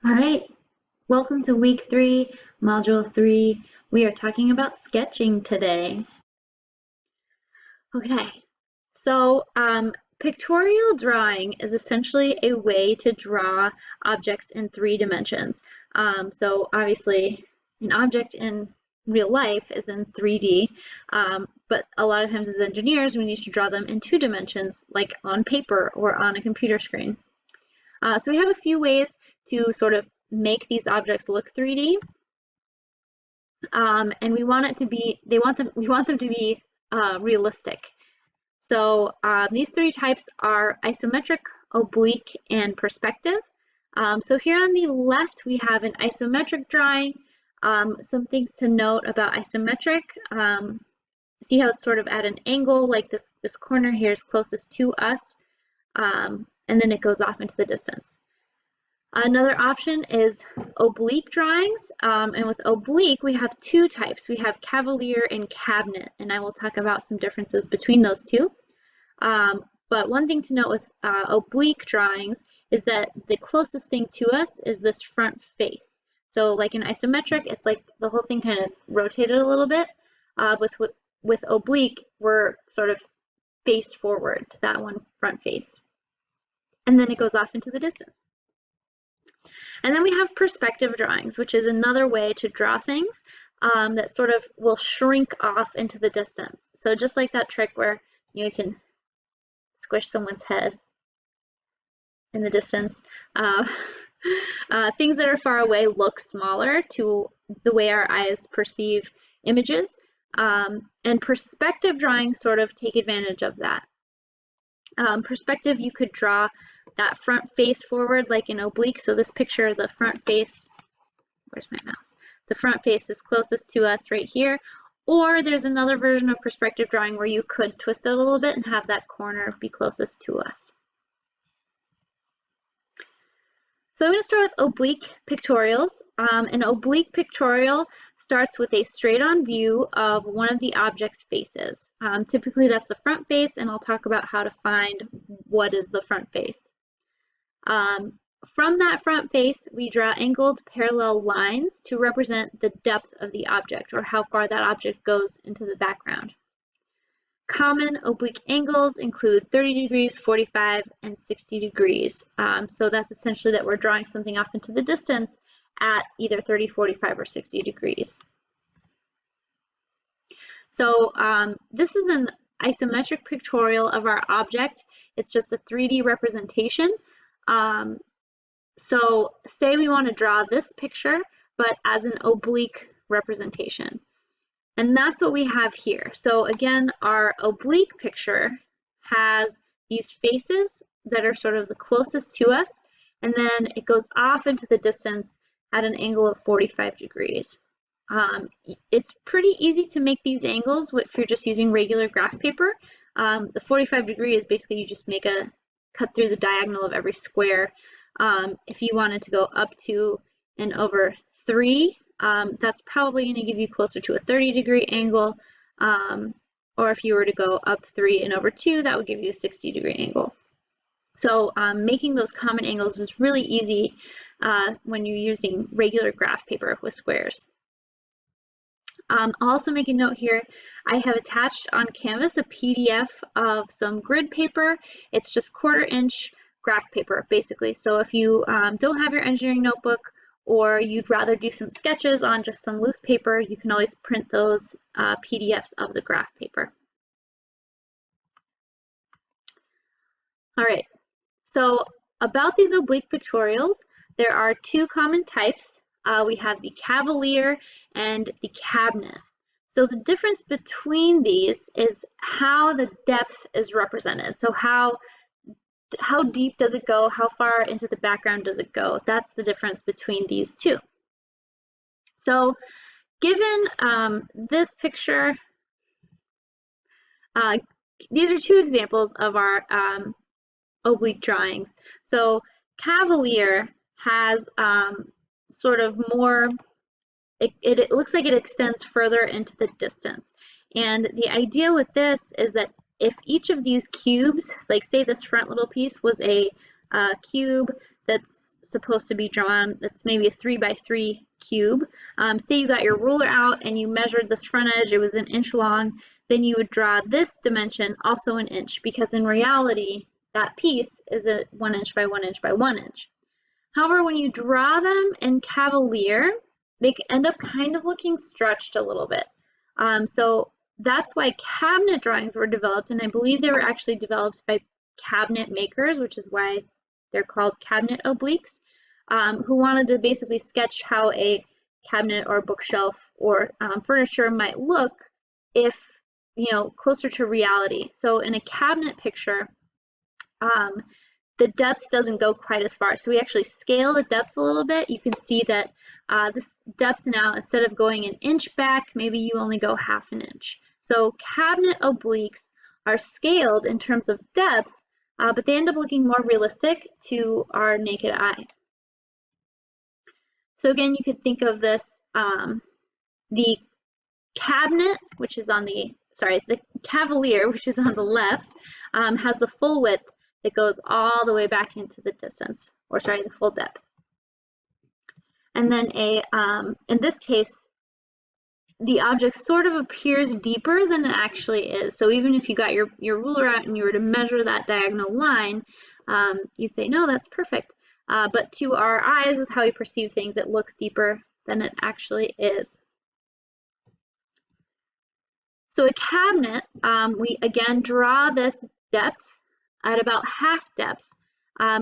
All right, welcome to week 3, module 3. We are talking about sketching today. Okay, so pictorial drawing is essentially a way to draw objects in 3 dimensions. So obviously an object in real life is in 3D, but a lot of times as engineers we need to draw them in 2 dimensions, like on paper or on a computer screen. So we have a few ways to sort of make these objects look 3D, and we want it to be, we want them to be realistic. So these 3 types are isometric, oblique, and perspective. So here on the left we have an isometric drawing. Some things to note about isometric. See how it's sort of at an angle, like this corner here is closest to us, and then it goes off into the distance. Another option is oblique drawings, and with oblique we have 2 types. We have cavalier and cabinet, and I will talk about some differences between those 2. But one thing to note with oblique drawings is that the closest thing to us is this front face. So like in isometric, it's like the whole thing kind of rotated a little bit. With oblique, we're sort of face forward to that one front face. And then it goes off into the distance. And then we have perspective drawings, which is another way to draw things that sort of will shrink off into the distance. So just like that trick where you can squish someone's head in the distance, things that are far away look smaller to the way our eyes perceive images. And perspective drawings sort of take advantage of that. Perspective, you could draw that front face forward like in oblique. So this picture, the front face, where's my mouse? The front face is closest to us right here. Or there's another version of perspective drawing where you could twist it a little bit and have that corner be closest to us. So I'm going to start with oblique pictorials. An oblique pictorial starts with a straight-on view of one of the object's faces. Typically that's the front face, and I'll talk about how to find what is the front face. From that front face, we draw angled parallel lines to represent the depth of the object, or how far that object goes into the background. Common oblique angles include 30 degrees, 45, and 60 degrees. So that's essentially that we're drawing something off into the distance at either 30, 45, or 60 degrees. So this is an isometric pictorial of our object. It's just a 3D representation. So say we want to draw this picture, but as an oblique representation. And that's what we have here. So again, our oblique picture has these faces that are sort of the closest to us, and then it goes off into the distance at an angle of 45 degrees. It's pretty easy to make these angles if you're just using regular graph paper. The 45 degree is basically you just make a cut through the diagonal of every square. If you wanted to go up to and over 3, that's probably going to give you closer to a 30-degree angle, or if you were to go up 3 and over 2, that would give you a 60-degree angle. So making those common angles is really easy when you're using regular graph paper with squares. I'll also make a note here, I have attached on Canvas a PDF of some grid paper. It's just 1/4 inch graph paper, basically. So if you don't have your engineering notebook, or you'd rather do some sketches on just some loose paper, you can always print those PDFs of the graph paper. All right, so about these oblique pictorials, there are 2 common types. We have the cavalier and the cabinet. So the difference between these is how the depth is represented. So how deep does it go? How far into the background does it go? That's the difference between these 2. So given this picture, these are 2 examples of our oblique drawings. So cavalier has sort of more, it looks like it extends further into the distance. And the idea with this is that if each of these cubes, like say this front little piece was a cube that's supposed to be drawn. It's maybe a 3x3 cube. Say you got your ruler out and you measured this front edge, it was an inch long, then you would draw this dimension also an inch, because in reality, that piece is a 1 inch by 1 inch by 1 inch. However, when you draw them in Cavalier, they end up kind of looking stretched a little bit. So that's why cabinet drawings were developed, and I believe they were actually developed by cabinet makers, which is why they're called cabinet obliques, who wanted to basically sketch how a cabinet or bookshelf or furniture might look if, you know, closer to reality. So in a cabinet picture, the depth doesn't go quite as far. So we actually scale the depth a little bit. You can see that this depth now, instead of going an inch back, maybe you only go half an inch. So cabinet obliques are scaled in terms of depth, but they end up looking more realistic to our naked eye. So again, you could think of this, the cabinet, which is on the, the Cavalier, which is on the left, has the full width that goes all the way back into the distance, or the full depth. And then in this case, the object sort of appears deeper than it actually is. So even if you got your ruler out and you were to measure that diagonal line, you'd say, no, that's perfect. But to our eyes, with how we perceive things, it looks deeper than it actually is. So a cabinet, we again draw this depth at about half depth.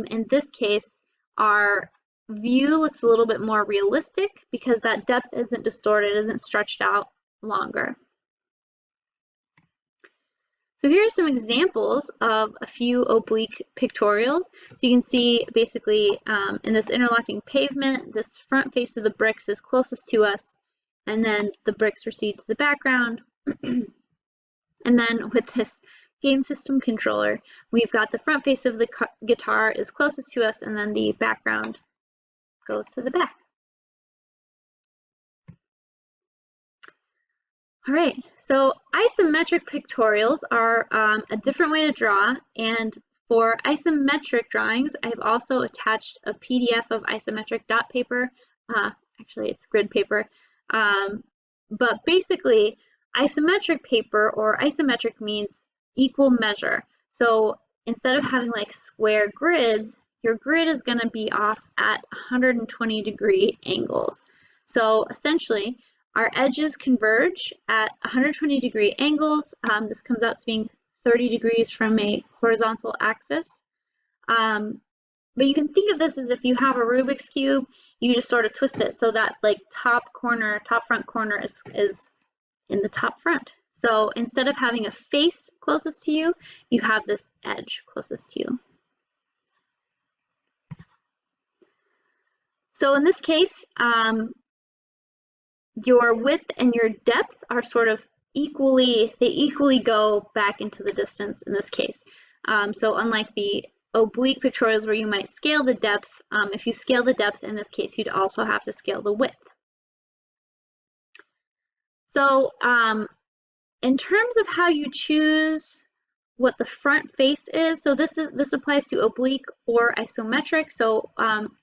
In this case, our view looks a little bit more realistic because that depth isn't distorted, isn't stretched out longer. So here are some examples of a few oblique pictorials. So you can see basically in this interlocking pavement, this front face of the bricks is closest to us, and then the bricks recede to the background. And then with this game system controller, we've got the front face of the guitar is closest to us, and then the background goes to the back. All right, so isometric pictorials are a different way to draw, and for isometric drawings, I've also attached a PDF of isometric dot paper. Actually, it's grid paper, but basically, isometric paper, or isometric, means equal measure. So instead of having like square grids, your grid is going to be off at 120-degree angles. So essentially, our edges converge at 120-degree angles. This comes out to being 30 degrees from a horizontal axis. But you can think of this as if you have a Rubik's Cube, you just sort of twist it so that like top front corner is in the top front. So instead of having a face closest to you, you have this edge closest to you. So in this case, your width and your depth are sort of equally go back into the distance in this case. So unlike the oblique pictorials where you might scale the depth, if you scale the depth in this case, you'd also have to scale the width. So in terms of how you choose what the front face is, so this applies to oblique or isometric. So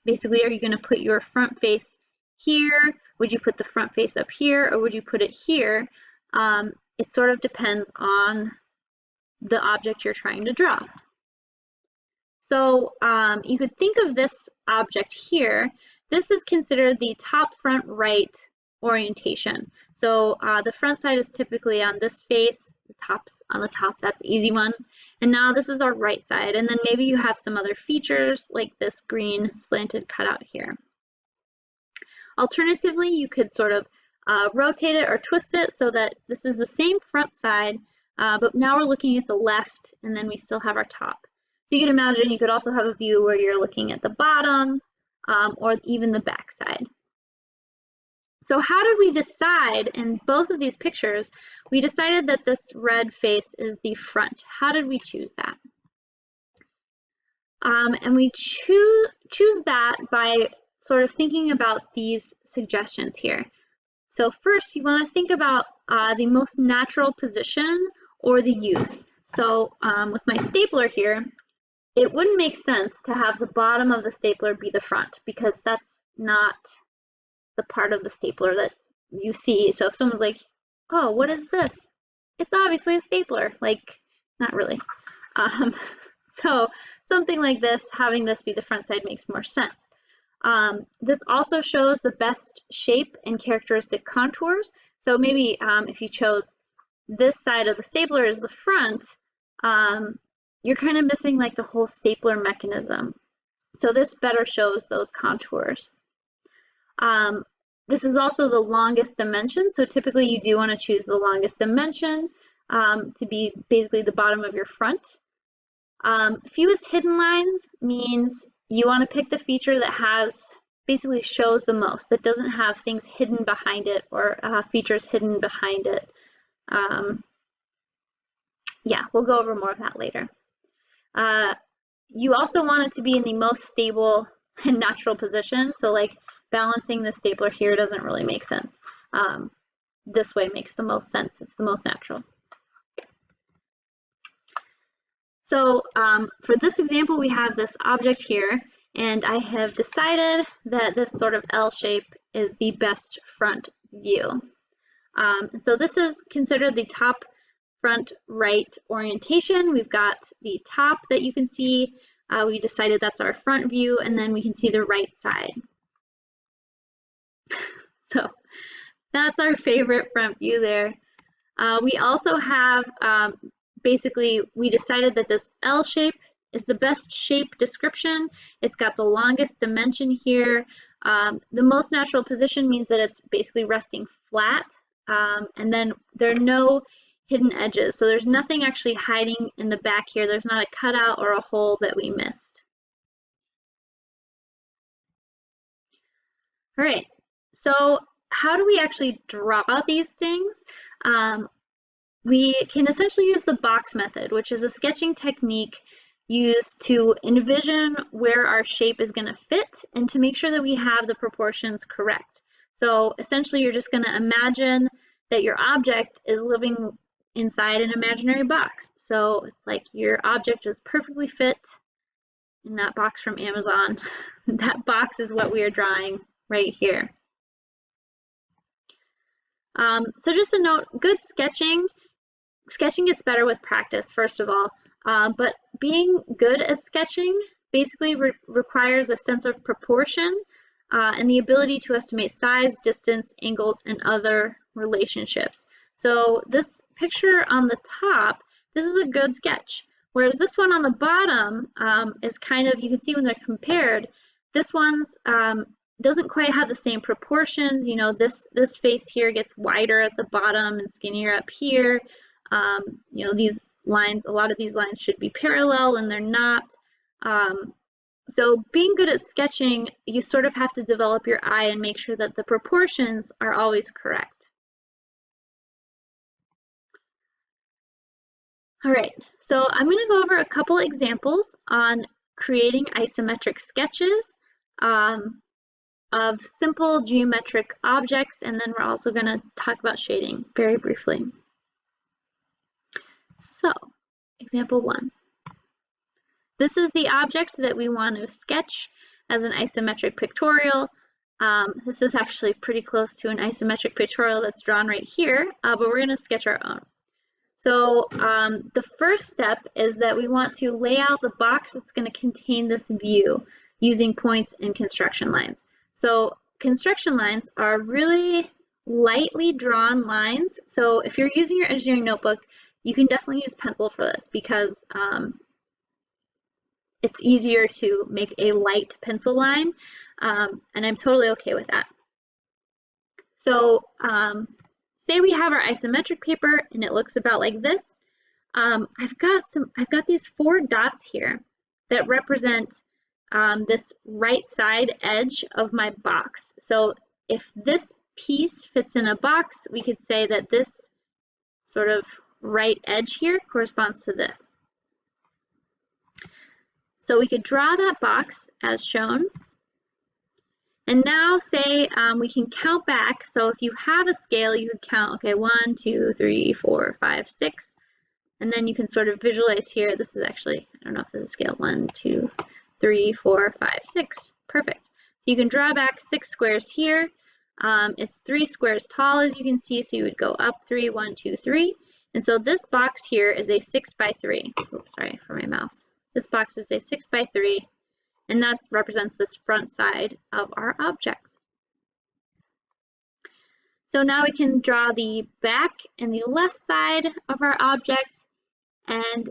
basically, are you going to put your front face here? Would you put the front face up here, or would you put it here? It sort of depends on the object you're trying to draw. So you could think of this object here. This is considered the top front right orientation. So the front side is typically on this face, the top's on the top, that's an easy one. And now this is our right side, and then maybe you have some other features like this green slanted cutout here. Alternatively, you could sort of rotate it or twist it so that this is the same front side, but now we're looking at the left, and then we still have our top. So you can imagine you could also have a view where you're looking at the bottom or even the back side. So how did we decide in both of these pictures? We decided that this red face is the front. How did we choose that? And we choose that by sort of thinking about these suggestions here. So first, you want to think about the most natural position or the use. So with my stapler here, it wouldn't make sense to have the bottom of the stapler be the front because that's not the part of the stapler that you see. So if someone's like, oh, what is this? It's obviously a stapler. Like, not really. Um, so something like this, having this be the front side makes more sense. This also shows the best shape and characteristic contours. So maybe if you chose this side of the stapler as the front, you're kind of missing like the whole stapler mechanism. So this better shows those contours. This is also the longest dimension. So typically you do want to choose the longest dimension to be basically the bottom of your front. Fewest hidden lines means you want to pick the feature that has basically shows the most, that doesn't have things hidden behind it or features hidden behind it. Yeah, we'll go over more of that later. You also want it to be in the most stable and natural position. So like balancing the stapler here doesn't really make sense. This way makes the most sense. It's the most natural. So for this example, we have this object here, and I have decided that this sort of L shape is the best front view. So this is considered the top front right orientation. We've got the top that you can see. We decided that's our front view, and then we can see the right side. So that's our favorite front view there. We also have, basically, we decided that this L shape is the best shape description. It's got the longest dimension here. The most natural position means that it's basically resting flat, and then there are no hidden edges. So there's nothing actually hiding in the back here. There's not a cutout or a hole that we missed. All right, so how do we actually draw these things? We can essentially use the box method, which is a sketching technique used to envision where our shape is going to fit and to make sure that we have the proportions correct. So essentially, you're just going to imagine that your object is living inside an imaginary box. So it's like your object is perfectly fit in that box from Amazon. That box is what we are drawing right here. So just a note, good sketching gets better with practice, first of all, but being good at sketching basically requires a sense of proportion and the ability to estimate size, distance, angles, and other relationships. So this picture on the top, this is a good sketch, whereas this one on the bottom is kind of, you can see when they're compared, this one's doesn't quite have the same proportions. You know, this face here gets wider at the bottom and skinnier up here. You know, these lines, a lot of these lines should be parallel and they're not. So being good at sketching, you sort of have to develop your eye and make sure that the proportions are always correct. All right, so I'm going to go over a couple examples on creating isometric sketches of simple geometric objects, and then we're also going to talk about shading very briefly. So, example 1. This is the object that we want to sketch as an isometric pictorial. This is actually pretty close to an isometric pictorial that's drawn right here, but we're going to sketch our own. So the first step is that we want to lay out the box that's going to contain this view using points and construction lines. So construction lines are really lightly drawn lines. So if you're using your engineering notebook, you can definitely use pencil for this because it's easier to make a light pencil line, and I'm totally okay with that. So say we have our isometric paper and it looks about like this. I've got these 4 dots here that represent this right side edge of my box. So if this piece fits in a box, we could say that this sort of right edge here corresponds to this. So we could draw that box as shown. And now say we can count back. So if you have a scale, you could count, okay, 1, 2, 3, 4, 5, 6. And then you can sort of visualize here. This is actually, I don't know if this is scale 1, 2, 3, 4, 5, 6. Perfect. So you can draw back 6 squares here. It's 3 squares tall, as you can see, so you would go up 3, 1, 2, 3. And so this box here is a 6 by 3. Oops, sorry for my mouse. This box is a 6 by 3, and that represents this front side of our object. So now we can draw the back and the left side of our object, and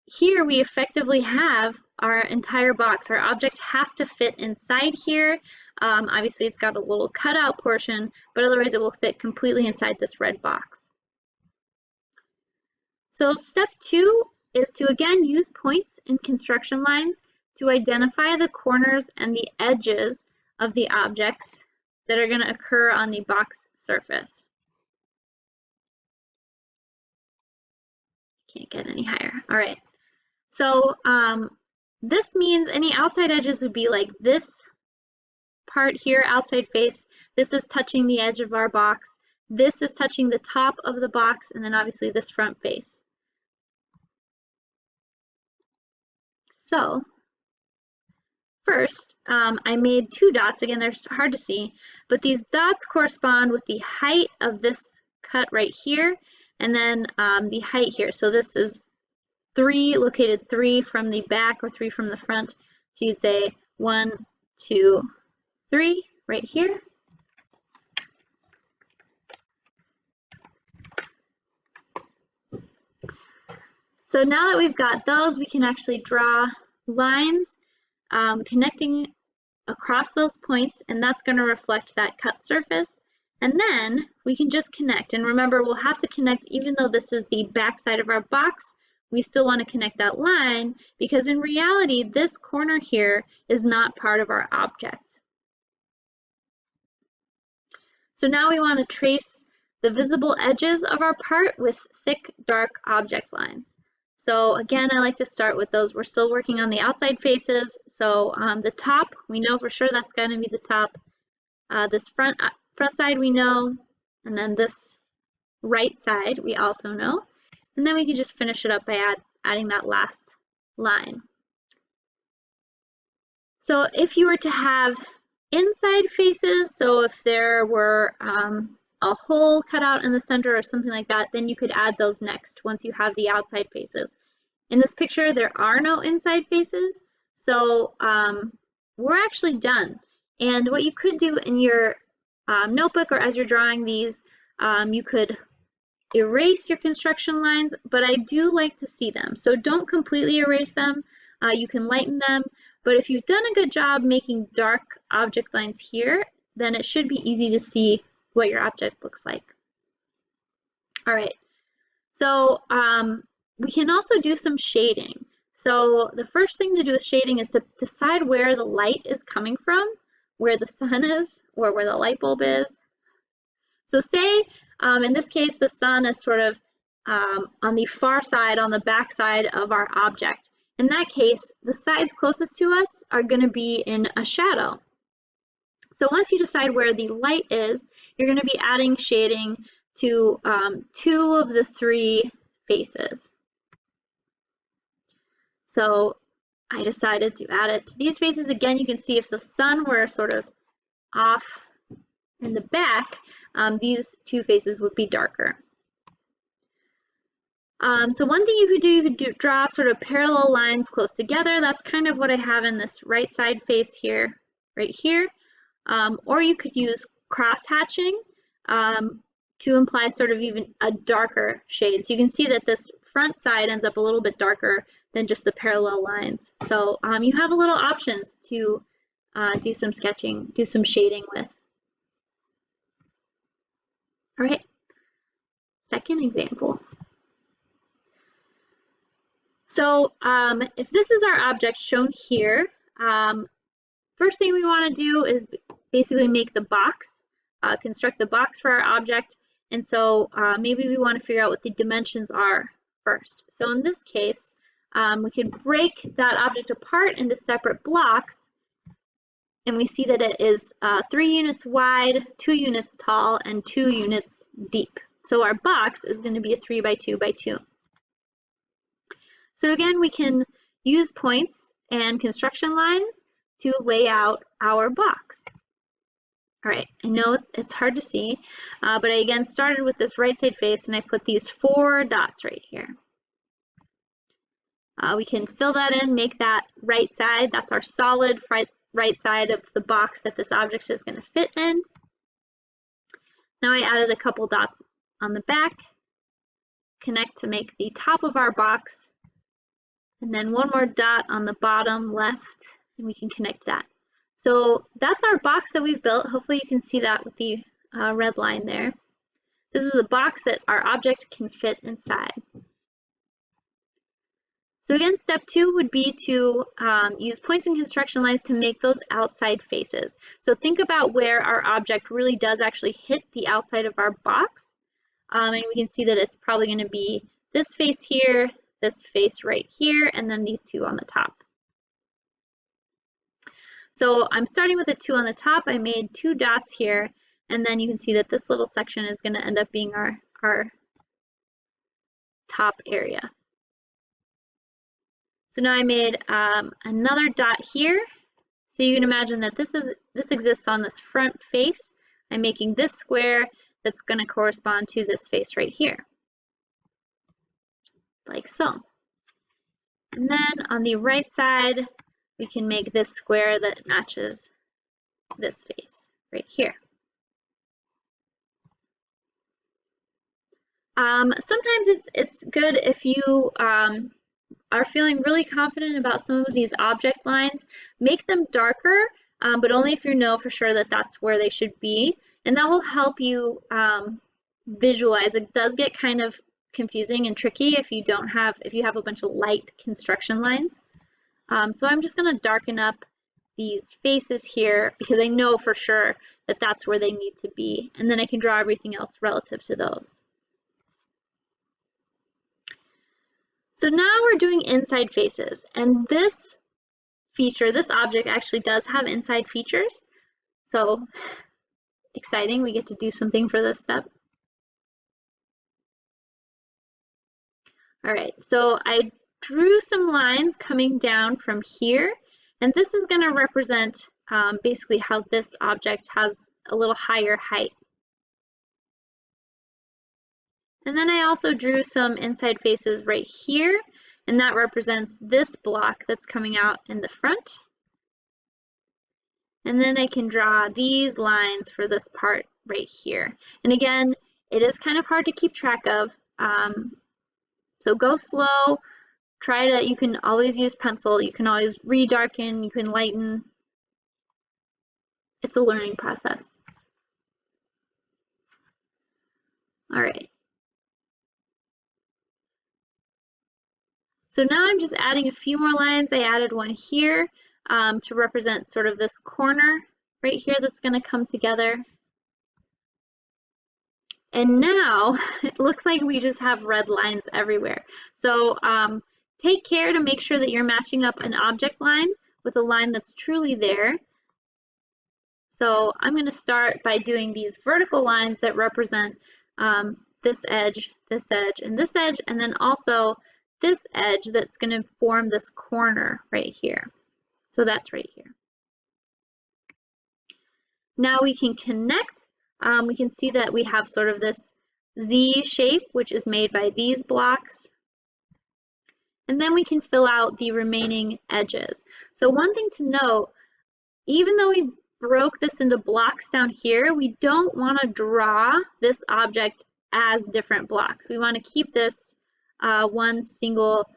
here we effectively have our entire box. Our object has to fit inside here. Obviously it's got a little cutout portion, but otherwise it will fit completely inside this red box. So step 2 is to again use points and construction lines to identify the corners and the edges of the objects that are going to occur on the box surface. Can't get any higher. All right. So this means any outside edges would be like this part here, outside face. This is touching the edge of our box. This is touching the top of the box, and then obviously this front face. So first, I made 2 dots. Again, they're hard to see, but these dots correspond with the height of this cut right here, and then the height here. So this is 3, located 3 from the back or 3 from the front. So you'd say 1, 2, 3 right here. So now that we've got those, we can actually draw lines connecting across those points, and that's going to reflect that cut surface. And then we can just connect. And remember, we'll have to connect even though this is the back side of our box. We still want to connect that line because in reality, this corner here is not part of our object. So now we want to trace the visible edges of our part with thick, dark object lines. So again, I like to start with those. We're still working on the outside faces. So the top, we know for sure that's going to be the top. This front side we know, and then this right side we also know. And then we can just finish it up by adding that last line. So if you were to have inside faces, so if there were a hole cut out in the center or something like that, then you could add those next once you have the outside faces. In this picture, there are no inside faces, so we're actually done. And what you could do in your notebook or as you're drawing these, you could erase your construction lines, but I do like to see them. So don't completely erase them. You can lighten them, but if you've done a good job making dark object lines here, then it should be easy to see what your object looks like. All right, so we can also do some shading. So the first thing to do with shading is to decide where the light is coming from, where the sun is, or where the light bulb is. So say, in this case, the sun is sort of on the far side, on the back side of our object. In that case, the sides closest to us are going to be in a shadow. So once you decide where the light is, you're going to be adding shading to 2 of the 3 faces. So I decided to add it to these faces. Again, you can see if the sun were sort of off in the back, these 2 faces would be darker. So one thing you could draw sort of parallel lines close together. That's kind of what I have in this right side face here, right here. Or you could use cross hatching to imply sort of even a darker shade. So you can see that this front side ends up a little bit darker than just the parallel lines. So you have a little options to do some sketching, do some shading with. All right, second example. So if this is our object shown here, first thing we want to do is basically make the box, construct the box for our object. And so maybe we want to figure out what the dimensions are first. So in this case, we could break that object apart into separate blocks. And we see that it is 3 units wide, 2 units tall, and 2 units deep. So our box is going to be a 3 by 2 by 2. So again, we can use points and construction lines to lay out our box. All right, I know it's hard to see, but I again started with this right side face and I put these 4 dots right here. We can fill that in, make that right side. That's our solid right side of the box that this object is going to fit in. Now I added a couple dots on the back, connect to make the top of our box, and then one more dot on the bottom left, and we can connect that. So that's our box that we've built. Hopefully you can see that with the red line there. This is a box that our object can fit inside. So again, step 2 would be to use points and construction lines to make those outside faces. So think about where our object really does actually hit the outside of our box. And we can see that it's probably going to be this face here, this face right here, and then these 2 on the top. So I'm starting with a 2 on the top. I made 2 dots here, and then you can see that this little section is going to end up being our top area. So now I made another dot here. So you can imagine that this exists on this front face. I'm making this square that's going to correspond to this face right here, like so. And then on the right side, we can make this square that matches this face right here. Sometimes it's good if you are feeling really confident about some of these object lines, make them darker, but only if you know for sure that that's where they should be. And that will help you visualize. It does get kind of confusing and tricky if you have a bunch of light construction lines. So I'm just going to darken up these faces here because I know for sure that that's where they need to be. And then I can draw everything else relative to those. So now we're doing inside faces, and this feature, this object actually does have inside features. So exciting, we get to do something for this step. All right, so I drew some lines coming down from here, and this is going to represent basically how this object has a little higher height. And then I also drew some inside faces right here, and that represents this block that's coming out in the front. And then I can draw these lines for this part right here. And again, it is kind of hard to keep track of, so go slow. You can always use pencil, you can always redarken, you can lighten. It's a learning process. All right. So now I'm just adding a few more lines. I added one here to represent sort of this corner right here that's going to come together. And now it looks like we just have red lines everywhere. So take care to make sure that you're matching up an object line with a line that's truly there. So I'm going to start by doing these vertical lines that represent this edge, and this edge, and then also this edge that's going to form this corner right here. So that's right here. Now we can connect. We can see that we have sort of this Z shape, which is made by these blocks. And then we can fill out the remaining edges. So one thing to note, even though we broke this into blocks down here, we don't want to draw this object as different blocks. We want to keep this one single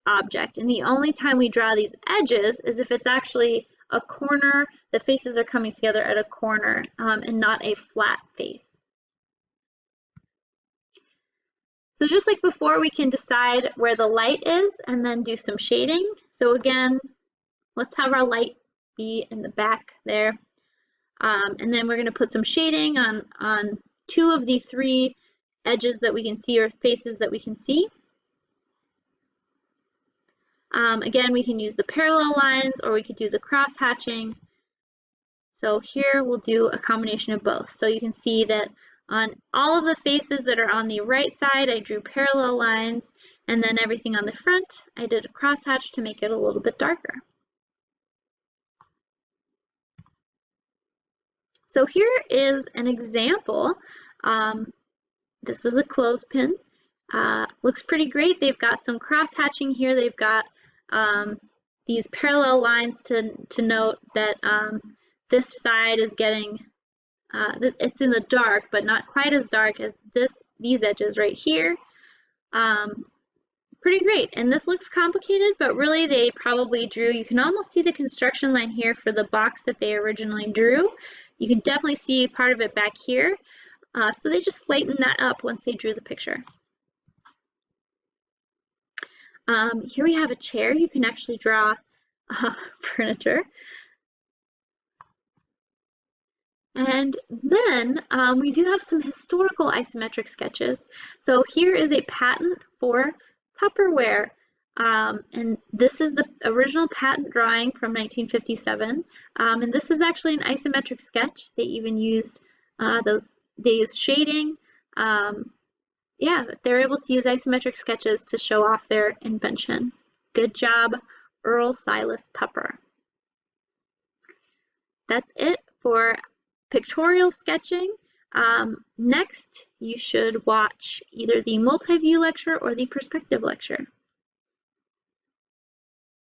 object. And the only time we draw these edges is if it's actually a corner, the faces are coming together at a corner and not a flat face. So just like before, we can decide where the light is and then do some shading. So again, let's have our light be in the back there. And then we're going to put some shading on 2 of the 3 edges that we can see, or faces that we can see. Again, we can use the parallel lines, or we could do the cross hatching. So here we'll do a combination of both. So you can see that on all of the faces that are on the right side, I drew parallel lines, And then everything on the front, I did a crosshatch to make it a little bit darker. So here is an example. This is a clothespin. Looks pretty great. They've got some cross hatching here. They've got these parallel lines to note that this side is getting, it's in the dark, but not quite as dark as these edges right here. Pretty great. And this looks complicated, but really they probably drew, you can almost see the construction line here for the box that they originally drew. You can definitely see part of it back here. So they just lightened that up once they drew the picture. Here we have a chair. You can actually draw furniture. And then we do have some historical isometric sketches. So here is a patent for Tupperware. And this is the original patent drawing from 1957. And this is actually an isometric sketch. They even used they used shading. Yeah, they're able to use isometric sketches to show off their invention. Good job, Earl Silas Tupper. That's it for pictorial sketching. Next, you should watch either the multi-view lecture or the perspective lecture.